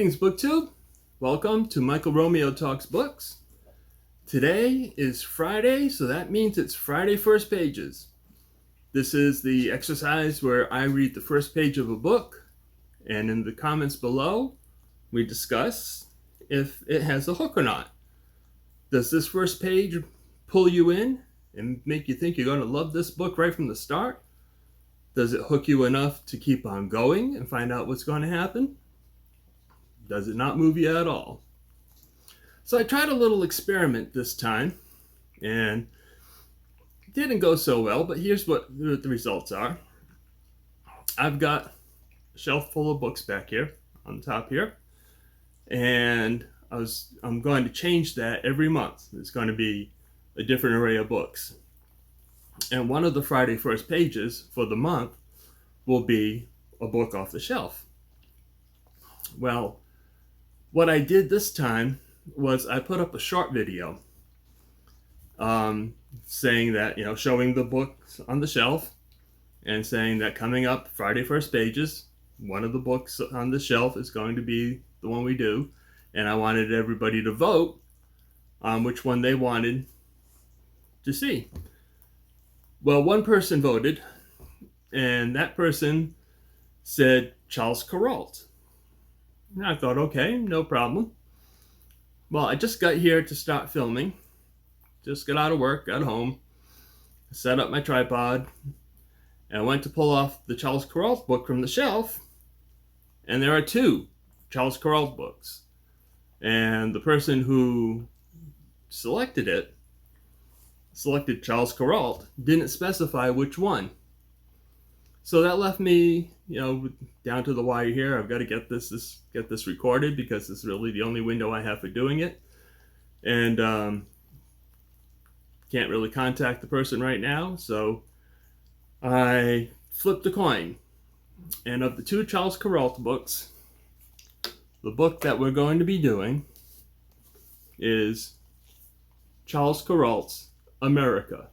Greetings, BookTube. Welcome to Michael Romeo Talks Books. Today is Friday, so that means it's Friday First Pages. This is the exercise where I read the first page of a book, and in the comments below, we discuss if it has a hook or not. Does this first page pull you in and make you think you're going to love this book right from the start? Does it hook you enough to keep on going and find out what's going to happen? Does it not move you at all? So I tried a little experiment this time, and it didn't go so well, but here's what the results are. I've got a shelf full of books back here on the top here, and I'm going to change that every month. It's going to be a different array of books. And one of the Friday First Pages for the month will be a book off the shelf. Well, what I did this time was I put up a short video saying that, showing the books on the shelf and saying that coming up Friday First Pages, one of the books on the shelf is going to be the one we do. And I wanted everybody to vote on which one they wanted to see. Well, one person voted, and that person said Charles Kuralt. And I thought, okay, no problem. Well, I just got here to start filming. Just got out of work, got home, set up my tripod, and I went to pull off the Charles Kuralt book from the shelf. And there are two Charles Kuralt books. And the person who selected Charles Kuralt, didn't specify which one. So that left me, down to the wire here. I've got to get this recorded because it's really the only window I have for doing it. And can't really contact the person right now, so I flipped a coin. And of the two Charles Kuralt books, the book that we're going to be doing is Charles Kuralt's America.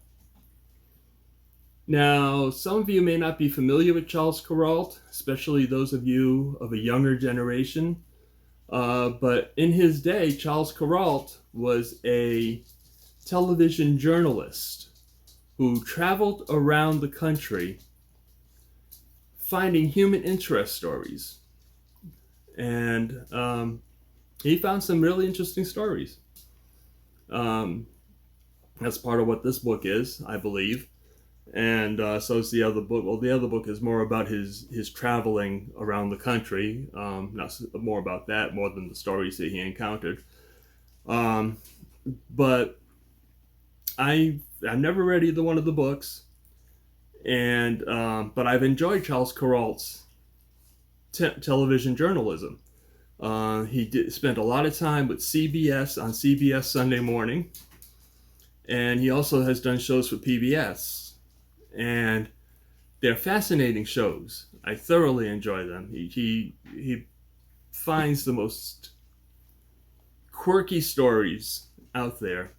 Now, some of you may not be familiar with Charles Kuralt, especially those of you of a younger generation. But in his day, Charles Kuralt was a television journalist who traveled around the country finding human interest stories. And he found some really interesting stories. That's part of what this book is, I believe. And so is the other book. Well, the other book is more about his traveling around the country. Not more about that, more than the stories that he encountered. But I've never read either one of the books. And but I've enjoyed Charles Kuralt's television journalism. He spent a lot of time with CBS on CBS Sunday Morning. And he also has done shows for PBS. And they're fascinating shows. I thoroughly enjoy them. He finds the most quirky stories out there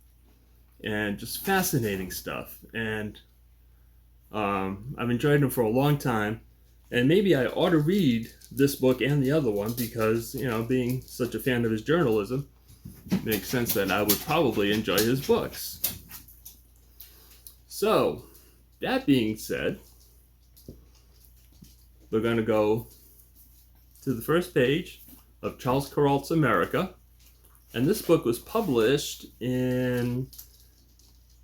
and just fascinating stuff. And I've enjoyed them for a long time. And maybe I ought to read this book and the other one because, being such a fan of his journalism, it makes sense that I would probably enjoy his books. So, that being said, we're going to go to the first page of Charles Kuralt's America. And this book was published in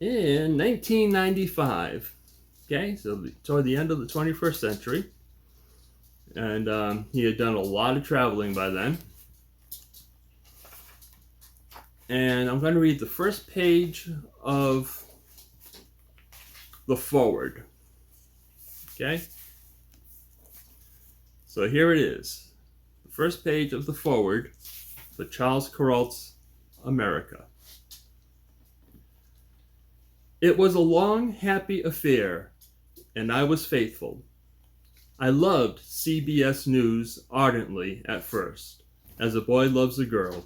1995. Okay, so toward the end of the 21st century. And he had done a lot of traveling by then. And I'm going to read the first page of the foreword. Okay? So here it is. The first page of the foreword for Charles Kuralt's America. It was a long, happy affair, and I was faithful. I loved CBS News ardently at first, as a boy loves a girl.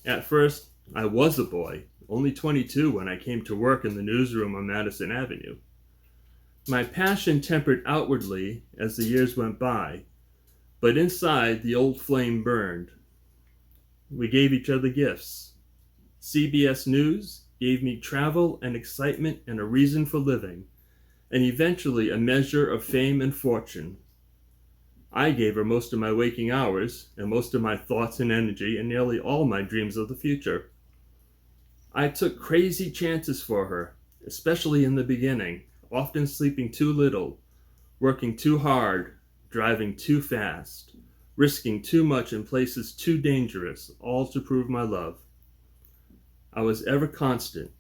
At first, I was a boy, only 22 when I came to work in the newsroom on Madison Avenue. My passion tempered outwardly as the years went by, But inside, the old flame burned. We gave each other gifts. CBS News gave me travel and excitement and a reason for living, and eventually a measure of fame and fortune. I gave her most of my waking hours, and most of my thoughts and energy, and nearly all my dreams of the future. I took crazy chances for her, especially in the beginning, often sleeping too little, working too hard, driving too fast, risking too much in places too dangerous, all to prove my love. I was ever constant.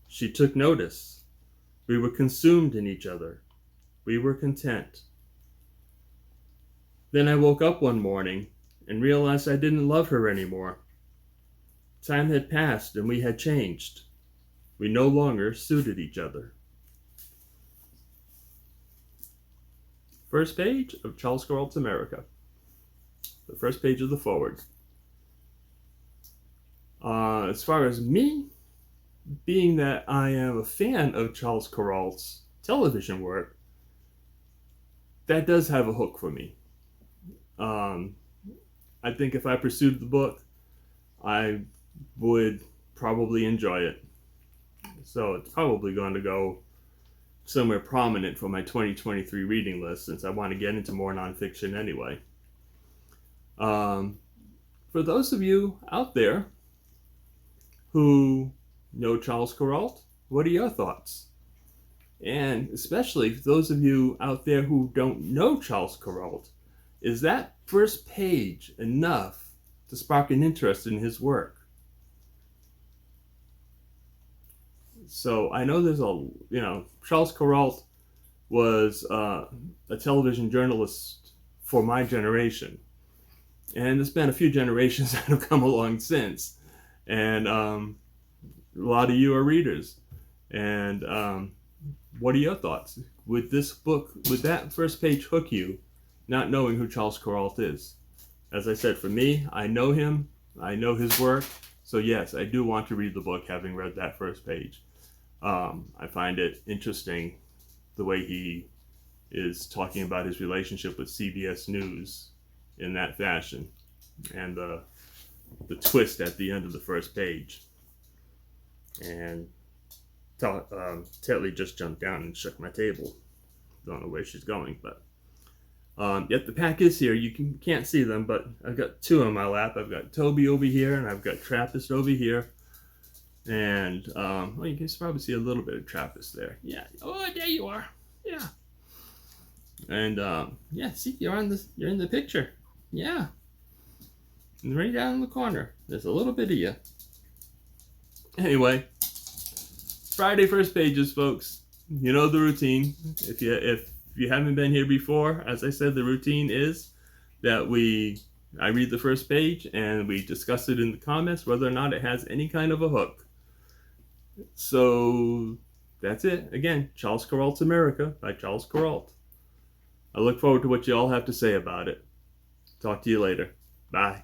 She took notice. We were consumed in each other. We were content. Then I woke up one morning and realized I didn't love her anymore. Time had passed and we had changed. We no longer suited each other. First page of Charles Kuralt's America. The first page of the foreword. As far as me, being that I am a fan of Charles Kuralt's television work, that does have a hook for me. I think if I pursued the book, I would probably enjoy it. So it's probably going to go somewhere prominent for my 2023 reading list, since I want to get into more nonfiction anyway. For those of you out there who know Charles Kuralt, what are your thoughts? And especially for those of you out there who don't know Charles Kuralt, is that first page enough to spark an interest in his work? So I know there's Charles Kuralt was a television journalist for my generation. And there's been a few generations that have come along since. And a lot of you are readers. And what are your thoughts? Would this book, would that first page hook you, not knowing who Charles Kuralt is? As I said, for me, I know him. I know his work. So yes, I do want to read the book having read that first page. I find it interesting the way he is talking about his relationship with CBS News in that fashion, and the twist at the end of the first page. And Tetley just jumped down and shook my table. Don't know where she's going, but yet the pack is here. You can't see them, but I've got two on my lap. I've got Toby over here, and I've got Trappist over here. And well, you can probably see a little bit of Trappist there. Yeah. Oh, there you are. Yeah. And yeah, see, you're in the picture. Yeah. And right down in the corner, there's a little bit of you. Anyway, Friday first pages, folks. You know the routine. If you haven't been here before, as I said, the routine is that I read the first page and we discuss it in the comments whether or not it has any kind of a hook. So that's it. Again, Charles Kuralt's America by Charles Kuralt. I look forward to what you all have to say about it. Talk to you later. Bye.